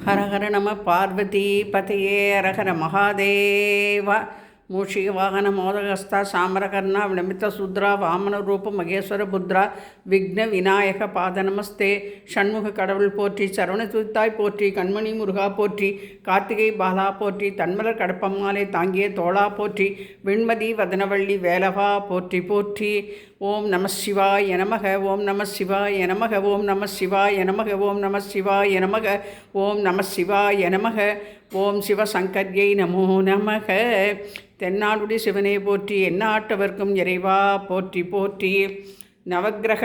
ஹரஹர நம பார்வதி பதையே ஹரஹர மகாதேவ மூஷிக வாகன மோதகஸ்தா சாமரகர்ணா விளம்பித்த சுத்ரா வாமன ரூப மகேஸ்வர புத்ரா விக்ன விநாயக பாத நமஸ்தே. ஷண்முக கடவுள் போற்றி, சரவண துத்தாய் போற்றி, கண்மணி முருகா போற்றி, கார்த்திகை பாலா போற்றி, தன்மலர் கடப்பம்மாலை தாங்கிய தோளா போற்றி, வெண்மதி வதனவள்ளி வேலவா போற்றி போற்றி. ஓம் நம சிவாய நமக, ஓம் நம சிவாய நமக, ஓம் நம சிவாய நமக, ஓம் நம சிவாய நமக, ஓம் நம சிவாய நமக, ஓம் சிவசங்கர்யை நமோ நமக. தென்னாடுடைய சிவனை போற்றி, எந்நாட்டவர்க்கும் இறைவா போற்றி போற்றி. நவக்கிரக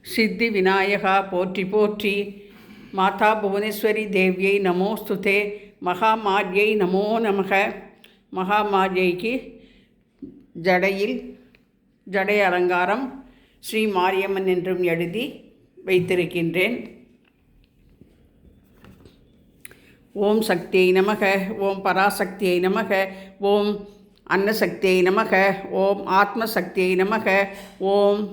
சித்தி விநாயகா போற்றி போற்றி. மாதா புவனேஸ்வரி தேவியை நமோஸ்துதே. மகாமாரியை நமோ நமக. மகாமாரியைக்கு ஜடையில் ஜடை அலங்காரம் ஸ்ரீ மாரியம்மன் என்றும் எழுதி வைத்திருக்கின்றேன். ஓம் சக்தியை நமக, ஓம் பராசக்தியை நமக, ஓம் அன்னசக்தியை நமக, ஓம் ஆத்மசக்தியை நமக, ஓம்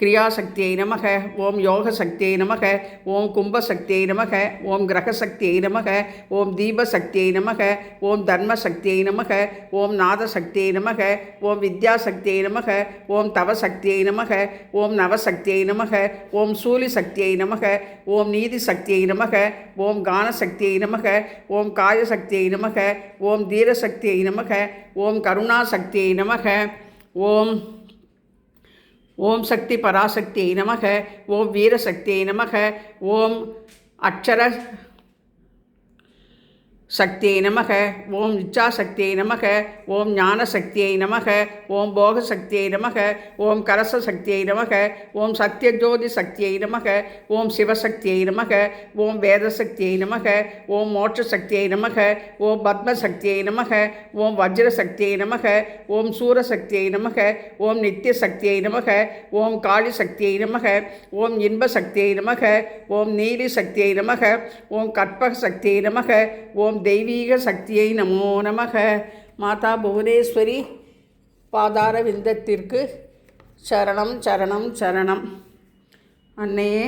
கிரியாசக்தியை நமக, ஓம் யோகசக்தியை நமக, ஓம் கும்பசக்தியை நமக, ஓம் கிரகசக்தியை நமக, ஓம் தீபசக்தியை நமக, ஓம் தர்மசக்தியை நமக, ஓம் நாதசக்தியை நமக, ஓம் வித்யாசக்தியை நமக, ஓம் தவசக்தியை நமக, ஓம் நவசக்தியை நமக, ஓம் சூலி சக்தியை நமக, ஓம் நீதி சக்தியை நமக, ஓம் கானசக்தியை நமக, ஓம் காயசக்தியை நமக, ஓம் தீரசக்தியை நமக, ஓம் கருணாசக்தியை நமக, ஓம் ஓம் சக்தி பராசக்தியை நமக, ஓம் வீரசக்தியை நமக, ஓம் அக்ஷர சக்தியை நமக, ஓம் இச்சாசக்தியை நமக, ஓம் ஞானசக்தியை நமக, ஓம் போகசக்தியை நமக, ஓம் கரச சக்தியை நமக, ஓம் சத்யஜோதி சக்தியை நமக, ஓம் சிவசக்தியை நமக, ஓம் வேதசக்தியை நமக, ஓம் மோட்சசக்தியை நமக, ஓம் பத்மசக்தியை நமக, ஓம் வஜ்ரசக்தியை நமக, ஓம் சூரசக்தியை நமக, ஓம் நித்தியசக்தியை நமக, ஓம் காளி சக்தியை நமக, ஓம் இன்பசக்தியை நமக, ஓம் நீலி சக்தியை நமக, ஓம் கற்பக சக்தியை நமக, ஓம் தெய்வீக சக்தியை நமோ நமக. மாதா புவனேஸ்வரி பாதார விந்தத்திற்கு சரணம் சரணம் சரணம். அன்னையே,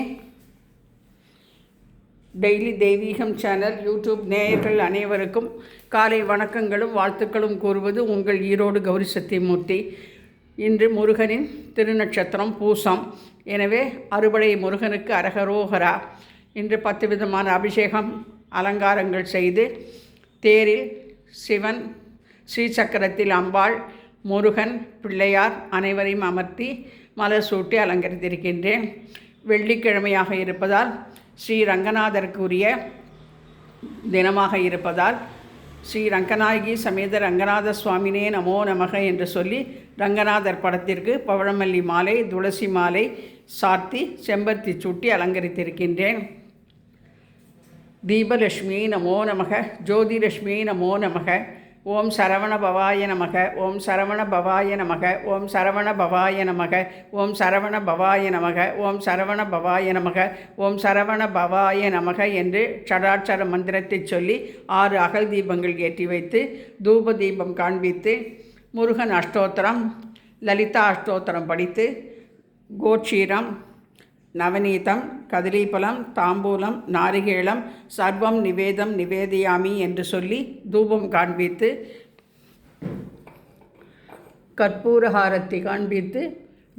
டெய்லி தெய்வீகம் சேனல் யூடியூப் நேயர்கள் அனைவருக்கும் காலை வணக்கங்களும் வாழ்த்துக்களும் கூறுவது உங்கள் ஈரோடு கௌரி சத்தியமூர்த்தி. இன்று முருகனின் திருநட்சத்திரம் பூசம். எனவே அறுபடை முருகனுக்கு அரகரோகரா. இன்று 10 விதமான அபிஷேகம் அலங்காரங்கள் செய்து தேரில் சிவன், ஸ்ரீசக்கரத்தில் அம்பாள், முருகன், பிள்ளையார் அனைவரையும் அமர்த்தி மலர் சூட்டி அலங்கரித்திருக்கின்றேன். வெள்ளிக்கிழமையாக இருப்பதால் ஸ்ரீ ரங்கநாதருக்குரிய தினமாக இருப்பதால் ஸ்ரீ ரங்கநாயகி சமேத ரங்கநாத சுவாமினே நமோ நமக என்று சொல்லி ரங்கநாதர் படத்திற்கு பவழமல்லி மாலை, துளசி மாலை சாத்தி செம்பருத்தி சூட்டி அலங்கரித்திருக்கின்றேன். தீபலட்சுமியை நமோ நமக, ஜோதிலட்சுமியை நமோ நமக. ஓம் சரவண பவாய நமக, ஓம் சரவண பவாய நமக, ஓம் சரவண பவாய நமக, ஓம் சரவண பவாய நமக, ஓம் சரவண பவாய நமக, ஓம் சரவண பவாய நமக என்று ஷடாட்சர மந்திரத்தை சொல்லி 6 அகல் தீபங்கள் ஏற்றி வைத்து தூப தீபம் காண்பித்து முருகன் அஷ்டோத்திரம், லலிதா அஷ்டோத்திரம் படித்து கோட்சீரம், நவநீதம், கதலீபலம், தாம்பூலம், நாரிகேளம் சர்வம் நிவேதம் நிவேதியாமி என்று சொல்லி தூபம் காண்பித்து கற்பூரஹாரத்தை காண்பித்து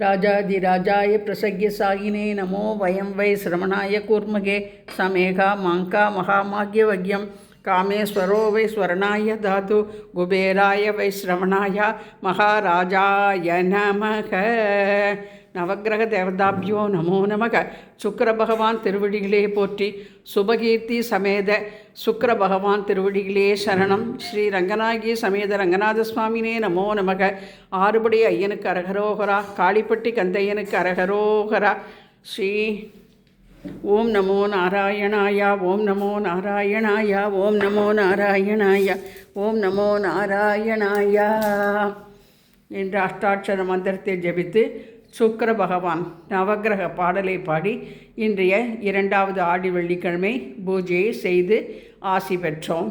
ராஜாதி ராஜாய பிரசக்ய சாயினே நமோ வயம் வை சிரமணாய கூர்மகே சமேகா மாங்கா மகாமாக்ய வக்யம் காமேஸ்வரோ வை ஸ்வரணாய தாது குபேராய வை சிரமணாய மகாராஜாய நமக. நவக்கிரக தேவதாபியோ நமோ நமக. சுக்கிர பகவான் திருவடிகளே போற்றி. சுபகீர்த்தி சமேத சுக்கிர பகவான் திருவடிகளே சரணம். ஸ்ரீ ரங்கநாயகி சமேத ரங்கநாத சுவாமினே நமோ நமக. ஆறுபடி ஐயனுக்கு அரகரோகரா. காளிப்பட்டி கந்தையனுக்கு அரகரோகரா. ஸ்ரீ ஓம் நமோ நாராயணாய, ஓம் நமோ நாராயணாய, ஓம் நமோ நாராயணாய, ஓம் நமோ நாராயணாய என்ற அஷ்டாட்சர மந்திரத்தை ஜபித்து சுக்கிர பகவான் நவக்கிரக பாடலை பாடி இன்றைய 2வது ஆடி வெள்ளிக்கிழமை பூஜையை செய்து ஆசி பெற்றோம்.